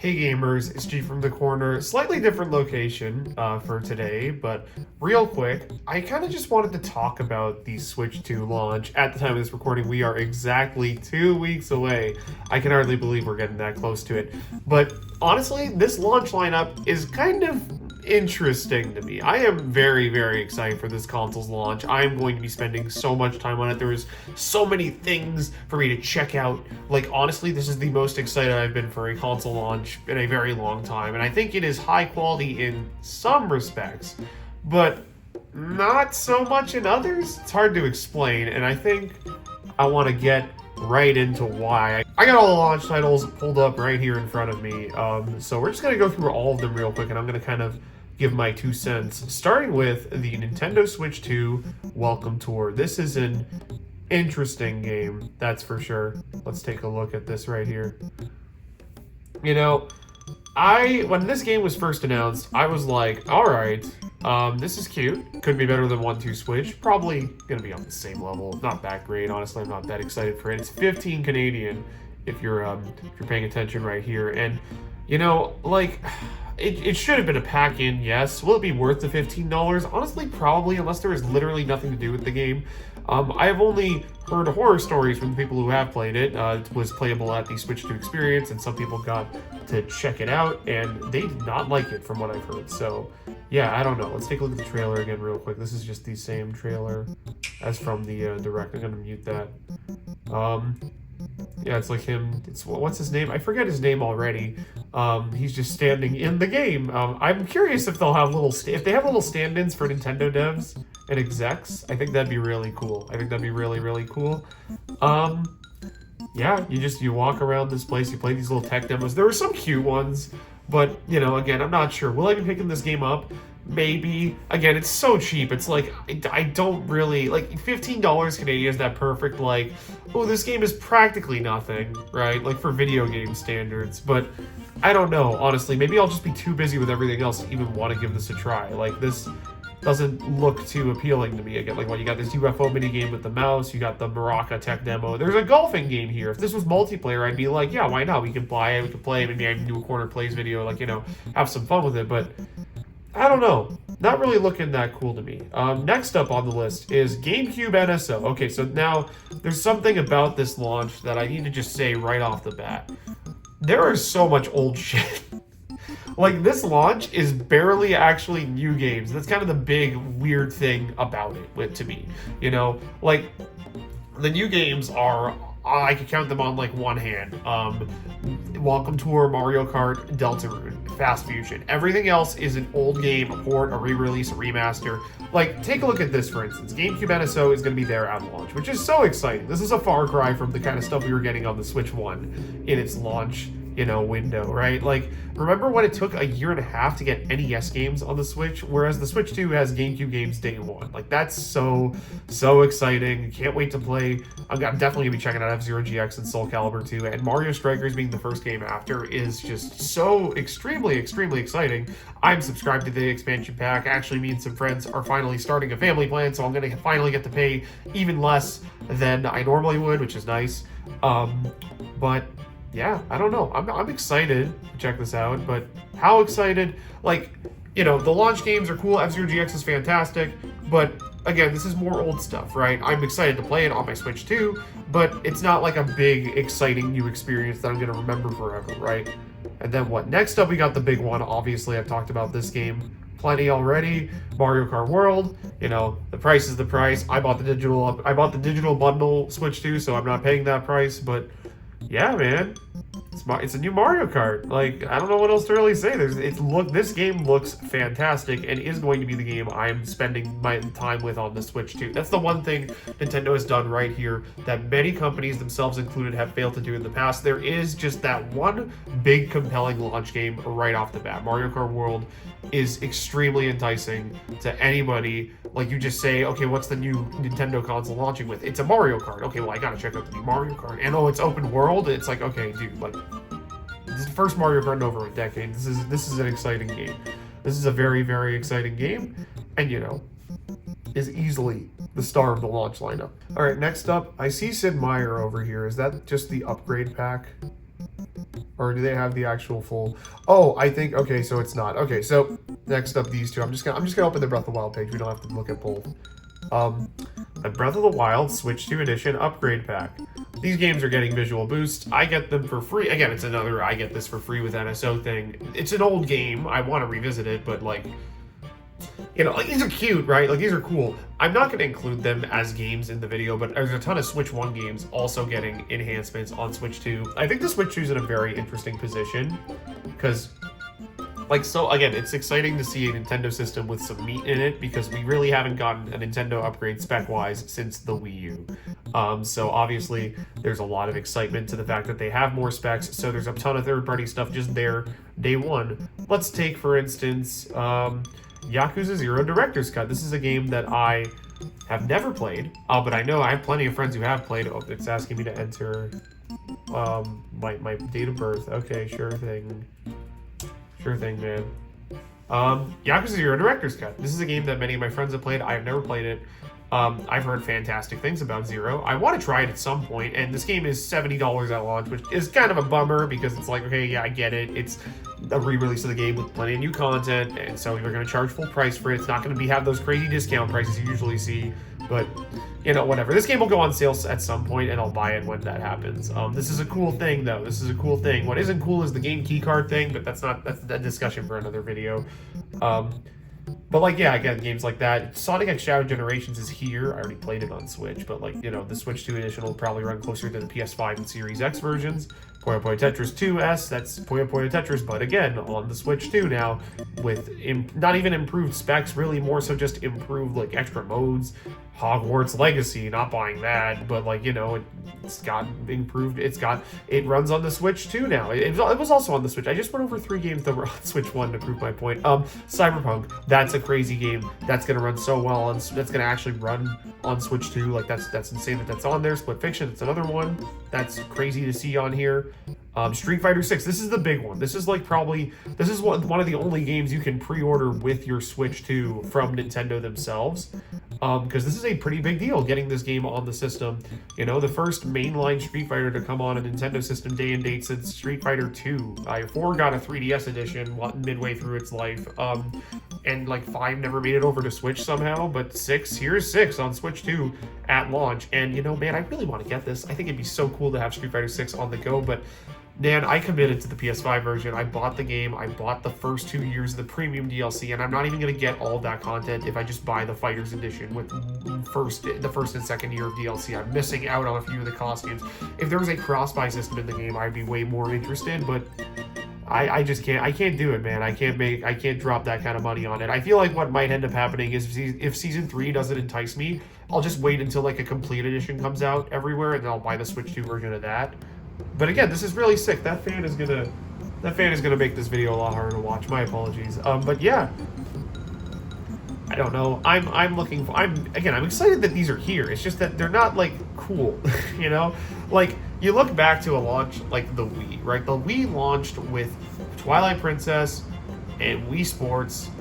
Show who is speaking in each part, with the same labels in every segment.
Speaker 1: Hey gamers, it's G from the corner. Slightly different location for today, but real quick, I kind of just wanted to talk about the Switch 2 launch. At the time of this recording, we are exactly 2 weeks away. I can hardly believe we're getting that close to it. But honestly, this launch lineup is kind of interesting to me. I am very, very excited for this console's launch. I'm going to be spending so much time on it. There is so many things for me to check out. Like, honestly, this is the most excited I've been for a console launch in a very long time. And I think it is high quality in some respects, but not so much in others. It's hard to explain, and I think I want to get right into why. I got all the launch titles pulled up right here in front of me. So we're just going to go through all of them real quick, and I'm going to kind of give my 2 cents, starting with the Nintendo Switch 2 Welcome Tour. This is an interesting game, that's for sure. Let's take a look at this right here. You know, when this game was first announced, I was like, alright, this is cute. Could be better than 1-2 Switch. Probably gonna be on the same level. Not that great, honestly. I'm not that excited for it. It's 15 Canadian if you're paying attention right here. And, you know, like, it should have been a pack-in, yes. Will it be worth the $15? Honestly, probably, unless there is literally nothing to do with the game. I have only heard horror stories from the people who have played it. It was playable at the Switch 2 experience, and some people got to check it out, and they did not like it from what I've heard. So, yeah, I don't know. Let's take a look at the trailer again real quick. This is just the same trailer as from the Direct. I'm going to mute that. Yeah, it's like him. What's his name? I forget his name already. He's just standing in the game. I'm curious if they'll have if they have little stand-ins for Nintendo devs and execs. I think that'd be really cool. I think that'd be really, really cool. Yeah, you walk around this place, you play these little tech demos. There were some cute ones, but, you know, again, I'm not sure. Will I be picking this game up? Maybe. Again, it's so cheap. It's like, I don't really, like, $15 Canadian is that perfect, like, oh, this game is practically nothing, right? Like, for video game standards. But I don't know, honestly. Maybe I'll just be too busy with everything else to even want to give this a try. Like, this doesn't look too appealing to me. Again, like, when you got this UFO minigame with the mouse, you got the Baraka tech demo. There's a golfing game here. If this was multiplayer, I'd be like, yeah, why not? We can buy it, we can play, maybe I can do a corner plays video, like, you know, have some fun with it. But I don't know. Not really looking that cool to me. Next up on the list is GameCube NSO. Okay, so now there's something about this launch that I need to just say right off the bat. There is so much old shit. Like, this launch is barely actually new games. That's kind of the big weird thing about it to me. You know, like, the new games are, I could count them on like one hand. Welcome Tour, Mario Kart, Deltarune, Fast Fusion. Everything else is an old game, a port, a re-release, a remaster. Like, take a look at this, for instance. GameCube NSO is going to be there at launch, which is so exciting. This is a far cry from the kind of stuff we were getting on the Switch 1 in its launch, you know, window, right? Like, remember when it took a year and a half to get NES games on the Switch, whereas the Switch 2 has GameCube games day one. Like, that's so exciting. Can't wait to play. I'm definitely gonna be checking out F-Zero GX and Soul Calibur 2, and Mario Strikers being the first game after is just so extremely exciting. I'm subscribed to the expansion pack. Actually, me and some friends are finally starting a family plan, so I'm gonna finally get to pay even less than I normally would, which is nice. But yeah, I don't know. I'm excited to check this out, but how excited? Like, you know, the launch games are cool. F-Zero GX is fantastic, but again, this is more old stuff, right? I'm excited to play it on my Switch too, but it's not like a big, exciting new experience that I'm going to remember forever, right? And then what? Next up, we got the big one. Obviously, I've talked about this game plenty already. Mario Kart World. You know, the price is the price. I bought the digital bundle Switch 2, so I'm not paying that price, but yeah, man, it's a new Mario Kart. Like, I don't know what else to really say. This game looks fantastic and is going to be the game I'm spending my time with on the Switch 2. That's the one thing Nintendo has done right here that many companies, themselves included, have failed to do in the past. There is just that one big compelling launch game right off the bat. Mario Kart World is extremely enticing to anybody. Like, you just say, okay, what's the new Nintendo console launching with? It's a Mario Kart. Okay, well, I gotta check out the new Mario Kart. And oh, it's open world. It's like, okay, dude, like, this is the first Mario Kart in over a decade. This is an exciting game. This is a very exciting game, and, you know, is easily the star of the launch lineup. All right, next up, I see Sid Meier over here. Is that just the upgrade pack? Or do they have the actual full? Oh, I think, okay, so it's not. Okay, so next up, these two. I'm just gonna open the Breath of the Wild page. We don't have to look at both. The Breath of the Wild Switch 2 Edition Upgrade Pack. These games are getting visual boosts. I get them for free. Again, it's another I get this for free with NSO thing. It's an old game. I want to revisit it, but like, you know, like these are cute, right? Like these are cool. I'm not going to include them as games in the video, but there's a ton of Switch 1 games also getting enhancements on Switch 2. I think the Switch 2 is in a very interesting position because, like, so again, it's exciting to see a Nintendo system with some meat in it because we really haven't gotten a Nintendo upgrade spec-wise since the Wii U. So obviously, there's a lot of excitement to the fact that they have more specs. So there's a ton of third-party stuff just there day one. Let's take, for instance, Yakuza 0 Director's Cut. This is a game that I have never played, but I know I have plenty of friends who have played. Oh, it's asking me to enter my date of birth. Okay, sure thing. Sure thing, man. Yakuza 0 Director's Cut. This is a game that many of my friends have played. I have never played it. I've heard fantastic things about Zero. I want to try it at some point, and this game is $70 at launch, which is kind of a bummer because it's like, okay, yeah, I get it. It's a re-release of the game with plenty of new content, and so you're going to charge full price for it. It's not going to have those crazy discount prices you usually see, but, you know, whatever. This game will go on sale at some point, and I'll buy it when that happens. This is a cool thing, though. This is a cool thing. What isn't cool is the game keycard thing, but that's a discussion for another video. But, like, yeah, again, games like that. Sonic X Shadow Generations is here. I already played it on Switch, but, like, you know, the Switch 2 edition will probably run closer to the PS5 and Series X versions. Puyo Puyo Tetris 2S, that's Puyo Puyo Tetris, but again, on the Switch 2 now, with not even improved specs, really more so just improved, like, extra modes. Hogwarts Legacy, not buying that, but, like, you know, it's got improved. It runs on the Switch 2 now. It was also on the Switch. I just went over 3 games that were on Switch 1 to prove my point. Cyberpunk, that's a crazy game. That's gonna run so well, and that's gonna actually run on Switch 2. Like, that's insane that that's on there. Split Fiction, it's another one that's crazy to see on here. Street Fighter 6, this is the big one. This is like this is one of the only games you can pre-order with your Switch 2 from Nintendo themselves. Because this is a pretty big deal, getting this game on the system. You know, the first mainline Street Fighter to come on a Nintendo system day and date since Street Fighter 2. 4 got a 3DS edition midway through its life. And like 5 never made it over to Switch somehow, but here's 6 on Switch 2 at launch. And you know, man, I really want to get this. I think it'd be so cool to have Street Fighter 6 on the go, but man, I committed to the PS5 version. I bought the game. I bought the first 2 years of the premium DLC, and I'm not even going to get all of that content if I just buy the Fighters Edition with the first and second year of DLC. I'm missing out on a few of the costumes. If there was a cross-buy system in the game, I'd be way more interested, but I just can't. I can't do it, man. I can't drop that kind of money on it. I feel like what might end up happening is if Season 3 doesn't entice me, I'll just wait until like a complete edition comes out everywhere, and then I'll buy the Switch 2 version of that. But again, this is really sick. That fan is gonna make this video a lot harder to watch. My apologies. But yeah, I don't know. I'm excited that these are here. It's just that they're not like cool, you know. Like you look back to a launch like the Wii, right? The Wii launched with Twilight Princess and Wii Sports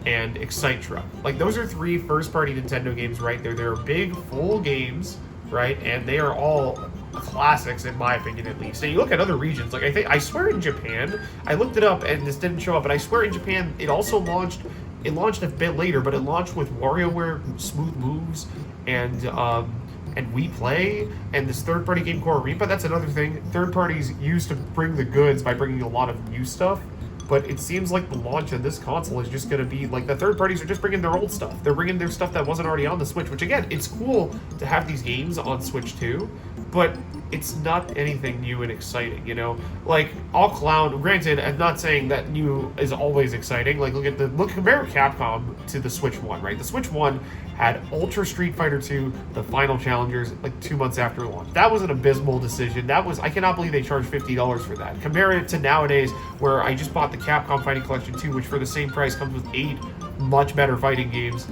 Speaker 1: and Excite Truck. Like those are 3 first-party Nintendo games, right? They're big, full games, right? And they are all classics in my opinion, at least. So you look at other regions, like I swear in Japan, I looked it up and this didn't show up, but I swear in Japan it also launched a bit later, but it launched with WarioWare Smooth Moves and Wii Play and this third-party game called Reaper. That's another thing. Third parties used to bring the goods by bringing a lot of new stuff. But it seems like the launch of this console is just going to be like the third parties are just bringing their old stuff. They're bringing their stuff that wasn't already on the Switch, which again, it's cool to have these games on Switch too, but it's not anything new and exciting, you know? Like, I'll clown, granted, I'm not saying that new is always exciting. Like, compare Capcom to the Switch 1, right? The Switch 1 had Ultra Street Fighter 2, the Final Challengers, like 2 months after launch. That was an abysmal decision. I cannot believe they charged $50 for that. Compare it to nowadays, where I just bought the Capcom Fighting Collection 2, which for the same price comes with 8 much better fighting games.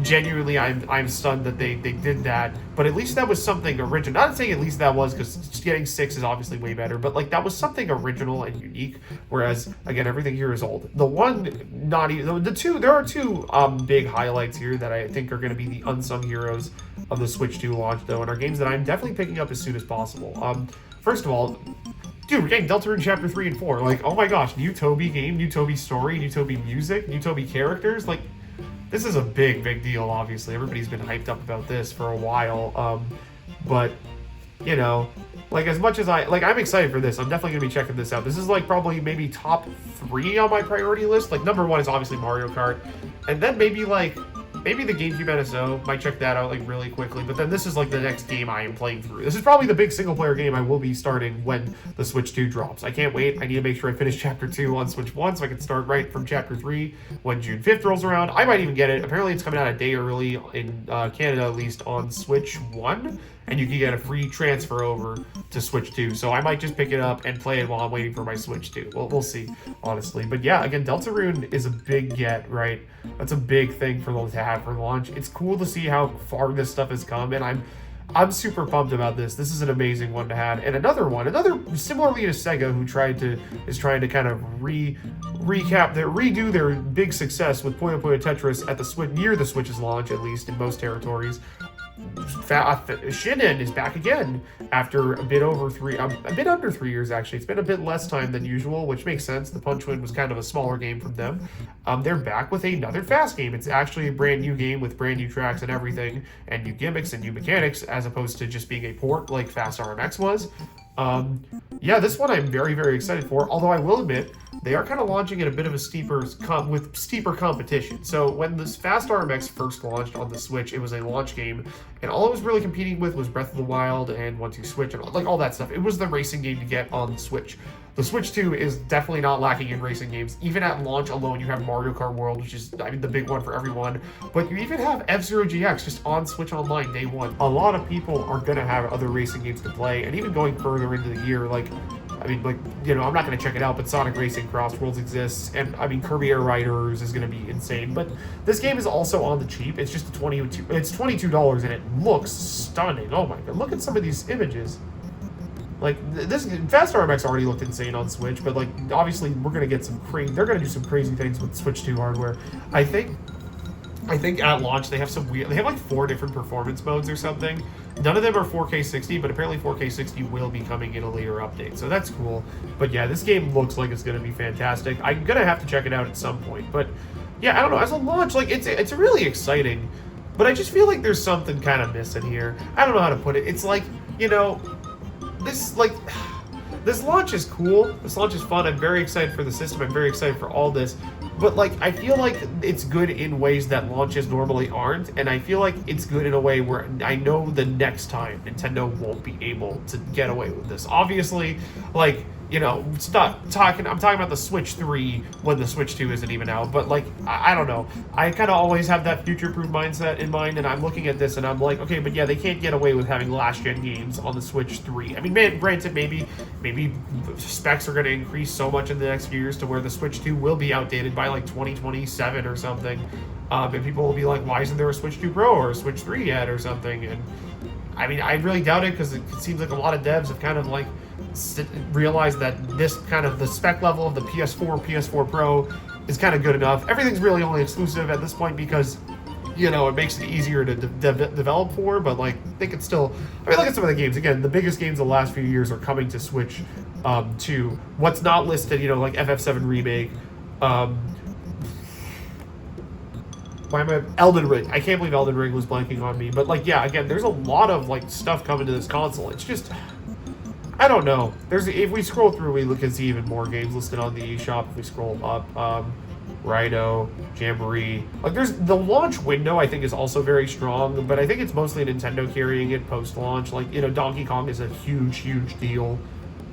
Speaker 1: Genuinely, I'm stunned that they did that, but at least that was something original. Not saying at least that was, because getting 6 is obviously way better, but like that was something original and unique, whereas again everything here is old. The two there are 2 big highlights here that I think are going to be the unsung heroes of the Switch 2 launch, though, and are games that I'm definitely picking up as soon as possible. First of all, dude, we're getting Deltarune Chapter 3 and 4. Like, oh my gosh, new Toby game, new Toby story, new Toby music, new Toby characters. Like, this is a big, big deal, obviously. Everybody's been hyped up about this for a while. But, you know, like, as much as I'm excited for this. I'm definitely going to be checking this out. This is, like, probably maybe top 3 on my priority list. Like, number 1 is obviously Mario Kart. And then maybe, like, maybe the GameCube NSO. Might check that out, like, really quickly. But then this is, like, the next game I am playing through. This is probably the big single-player game I will be starting when the Switch 2 drops. I can't wait. I need to make sure I finish Chapter 2 on Switch 1 so I can start right from Chapter 3 when June 5th rolls around. I might even get it. Apparently, it's coming out a day early in Canada, at least, on Switch 1. And you can get a free transfer over to Switch 2. So I might just pick it up and play it while I'm waiting for my Switch 2. Well, we'll see, honestly. But yeah, again, Deltarune is a big get, right? That's a big thing for them to have for launch. It's cool to see how far this stuff has come, and I'm super pumped about this. This is an amazing one to have. And another similarly to Sega, who is trying to kind of redo their big success with Puyo Puyo Tetris at the Switch, near the Switch's launch, at least in most territories. Shinen is back again after a bit under 3 years, actually. It's been a bit less time than usual, which makes sense. The Punch Win was kind of a smaller game from them. They're back with another fast game. It's actually a brand new game with brand new tracks and everything, and new gimmicks and new mechanics, as opposed to just being a port like Fast RMX was. Yeah, this one I'm very, very excited for, although I will admit, they are kind of launching at a bit of a steeper competition. So when this Fast RMX first launched on the Switch, it was a launch game, and all it was really competing with was Breath of the Wild and 1-2 Switch, and like all that stuff. It was the racing game to get on the Switch. The Switch 2 is definitely not lacking in racing games. Even at launch alone, you have Mario Kart World, which is, I mean, the big one for everyone. But you even have F-Zero GX just on Switch Online day one. A lot of people are going to have other racing games to play, and even going further into the year, like, I mean, like, you know, I'm not going to check it out, but Sonic Racing Cross Worlds exists, and, I mean, Kirby Air Riders is going to be insane. But this game is also on the cheap. It's just it's $22, and it looks stunning. Oh my god, look at some of these images. Like, this Fast RMX already looked insane on Switch, but, like, obviously we're going to get they're going to do some crazy things with Switch 2 hardware. I think at launch they have like 4 different performance modes or something. None of them are 4K 60, but apparently 4K 60 will be coming in a later update, so that's cool. But yeah, this game looks like it's going to be fantastic. I'm going to have to check it out at some point, but yeah, I don't know, as a launch, like, it's really exciting, but I just feel like there's something kind of missing here. I don't know how to put it. It's like, you know, this launch is cool. This launch is fun. I'm very excited for the system. I'm very excited for all this. But, like, I feel like it's good in ways that launches normally aren't. And I feel like it's good in a way where I know the next time Nintendo won't be able to get away with this. Obviously, like, you know, I'm talking about the Switch 3 when the Switch 2 isn't even out. But, like, I don't know. I kind of always have that future-proof mindset in mind, and I'm looking at this and I'm like, okay, but yeah, they can't get away with having last-gen games on the Switch 3. I mean, granted, maybe specs are going to increase so much in the next few years to where the Switch 2 will be outdated by, like, 2027 or something. And people will be like, why isn't there a Switch 2 Pro or a Switch 3 yet or something? And, I mean, I really doubt it, because it seems like a lot of devs have kind of, like, realize that this kind of the spec level of the PS4 Pro is kind of good enough. Everything's really only exclusive at this point because, you know, it makes it easier to develop for, but, like, they could still, I mean, look at some of the games. Again, the biggest games of the last few years are coming to Switch 2. What's not listed, you know, like FF7 Remake, Elden Ring. I can't believe Elden Ring was blanking on me, but, like, yeah, again, there's a lot of, like, stuff coming to this console. It's just, I don't know. If we scroll through, we can see even more games listed on the eShop. If we scroll up, Rhino, Jamboree. Like, there's the launch window, I think, is also very strong, but I think it's mostly Nintendo carrying it post-launch. Like, you know, Donkey Kong is a huge, huge deal.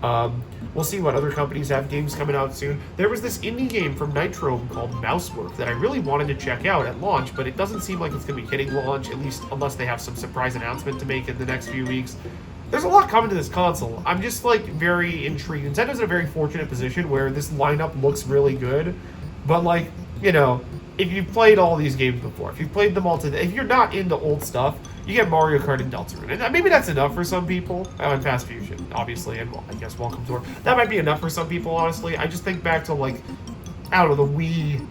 Speaker 1: We'll see what other companies have games coming out soon. There was this indie game from Nitro called Mousework that I really wanted to check out at launch, but it doesn't seem like it's going to be hitting launch, at least unless they have some surprise announcement to make in the next few weeks. There's a lot coming to this console. I'm just, like, very intrigued. Nintendo's in a very fortunate position where this lineup looks really good, but, like, you know, if you've played all these games before, if you've played them all today, if you're not into old stuff, you get Mario Kart and Deltarune. And maybe that's enough for some people. And Fast Fusion, obviously, and, well, I guess Welcome Tour. That might be enough for some people, honestly. I just think back to, like, I don't know, the Wii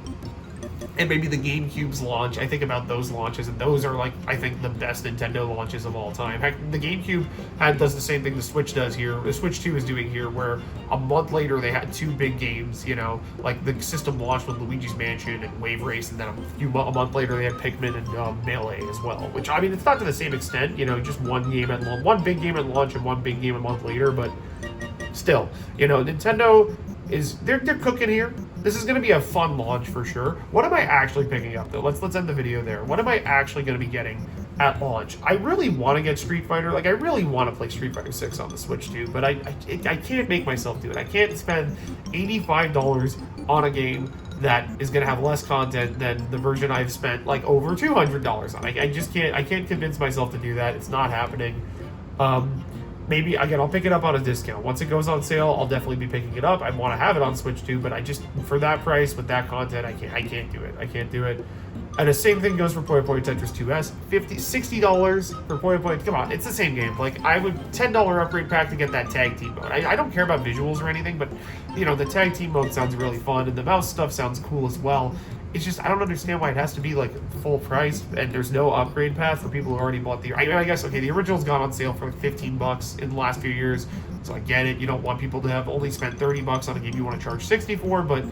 Speaker 1: and maybe the GameCube's launch. I think about those launches, and those are like, I think, the best Nintendo launches of all time. Heck, the GameCube does the same thing the Switch does here. The Switch 2 is doing here, where a month later they had two big games. You know, like the system launched with Luigi's Mansion and Wave Race, and then a month later they had Pikmin and Melee as well. Which, I mean, it's not to the same extent. You know, just one big game at launch and one big game a month later, but still, you know, Nintendo is they're cooking here. This is going to be a fun launch for sure. What am I actually picking up though? Let's end the video there. What am I actually going to be getting at launch? I really want to get Street Fighter. Like, I really want to play Street Fighter 6 on the Switch too, but I can't make myself do it. I can't spend $85 on a game that is going to have less content than the version I've spent like over $200 on. I just can't. I can't convince myself to do that. It's not happening. Maybe, again, I'll pick it up on a discount. Once it goes on sale, I'll definitely be picking it up. I want to have it on Switch too, but I just, for that price, with that content, I can't do it. I can't do it. And the same thing goes for Puyo Puyo Tetris 2's. $60 for Puyo Puyo. Come on, it's the same game. Like, I would $10 upgrade pack to get that tag team mode. I don't care about visuals or anything, but, you know, the tag team mode sounds really fun, and the mouse stuff sounds cool as well. It's just, I don't understand why it has to be like full price and there's no upgrade path for people who already bought the. I mean, I guess, okay, the original's gone on sale for like $15 in the last few years, so I get it. You don't want people to have only spent $30 on a game you want to charge $60 for, but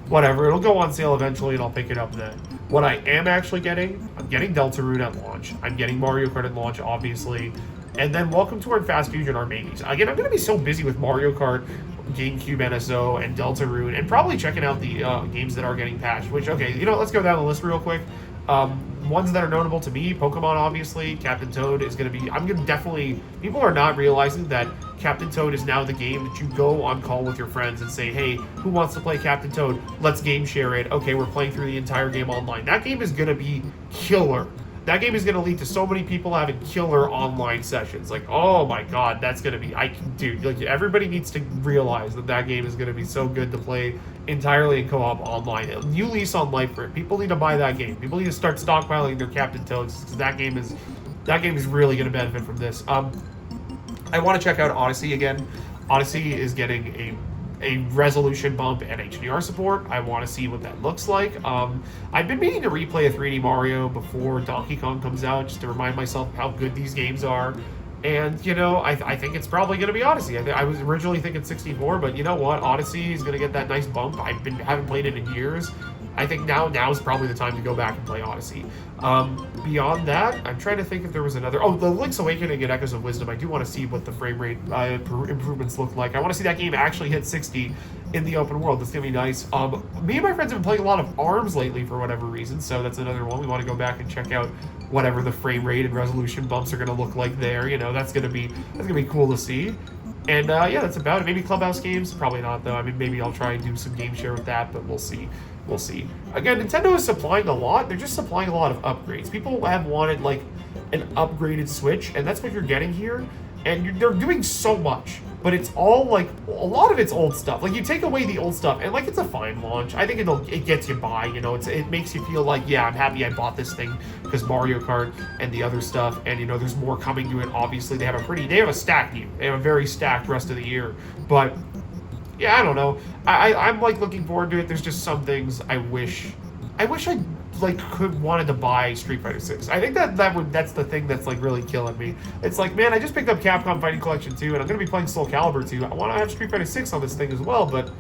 Speaker 1: whatever. It'll go on sale eventually, and I'll pick it up then. What I am actually getting, I'm getting Deltarune at launch. I'm getting Mario Kart at launch, obviously. And then Welcome to and Fast Fusion are maybes. Again, I'm going to be so busy with Mario Kart, GameCube NSO, and Deltarune, and probably checking out the games that are getting patched, which, okay, you know, let's go down the list real quick. Ones that are notable to me, Pokemon, obviously. Captain Toad is going to be, I'm going to definitely, people are not realizing that Captain Toad is now the game that you go on call with your friends and say, hey, who wants to play Captain Toad? Let's game share it. Okay, we're playing through the entire game online. That game is going to be killer. That game is going to lead to so many people having killer online sessions. Like, oh my god, that's going to be... Dude, like, everybody needs to realize that that game is going to be so good to play entirely in co-op online. New lease on life for it. People need to buy that game. People need to start stockpiling their Captain Toads, because that game is really going to benefit from this. I want to check out Odyssey again. Odyssey is getting a resolution bump and HDR support. I want to see what that looks like. I've been meaning to replay a 3D Mario before Donkey Kong comes out, just to remind myself how good these games are. And, you know, I think it's probably going to be Odyssey. I was originally thinking 64, but you know what? Odyssey is going to get that nice bump. Haven't played it in years. I think now is probably the time to go back and play Odyssey. Beyond that, I'm trying to think if there was another... Oh, the Link's Awakening and Echoes of Wisdom. I do want to see what the frame rate improvements look like. I want to see that game actually hit 60 in the open world. That's going to be nice. Me and my friends have been playing a lot of ARMS lately for whatever reason, so that's another one. We want to go back and check out whatever the frame rate and resolution bumps are going to look like there. You know, that's going to be cool to see. And yeah, that's about it. Maybe Clubhouse games? Probably not, though. I mean, maybe I'll try and do some game share with that, but we'll see. We'll see. Again, Nintendo is supplying a lot. They're just supplying a lot of upgrades. People have wanted, like, an upgraded Switch, and that's what you're getting here. And they're doing so much, but it's all, like, a lot of it's old stuff. Like, you take away the old stuff, and, like, it's a fine launch. I think it gets you by, you know. It makes you feel like, yeah, I'm happy I bought this thing because Mario Kart and the other stuff, and, you know, there's more coming to it. Obviously, they have a stacked year. They have a very stacked rest of the year, but... yeah, I don't know. I'm like looking forward to it. There's just some things I wish I like wanted to buy Street Fighter 6. I think that's the thing that's like really killing me. It's like, man, I just picked up Capcom Fighting Collection 2 and I'm gonna be playing Soul Calibur 2. I want to have Street Fighter 6 on this thing as well, but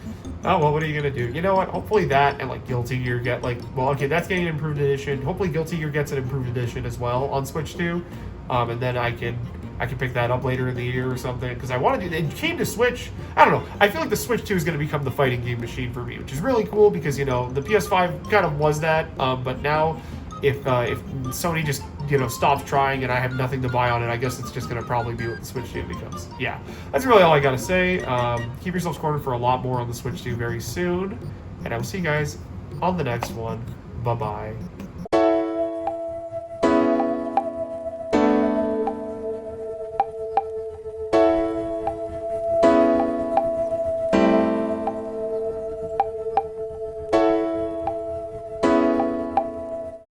Speaker 1: oh well, what are you gonna do? You know what? Hopefully that and like Guilty Gear get like, well, okay, that's getting an improved edition. Hopefully Guilty Gear gets an improved edition as well on Switch 2, and then I can pick that up later in the year or something, because I wanted to. It came to Switch. I don't know. I feel like the Switch 2 is going to become the fighting game machine for me, which is really cool because, you know, the PS5 kind of was that. But now, if Sony just, you know, stops trying and I have nothing to buy on it, I guess it's just going to probably be what the Switch 2 becomes. Yeah, that's really all I got to say. Keep yourselves cornered for a lot more on the Switch 2 very soon, and I will see you guys on the next one. Bye-bye.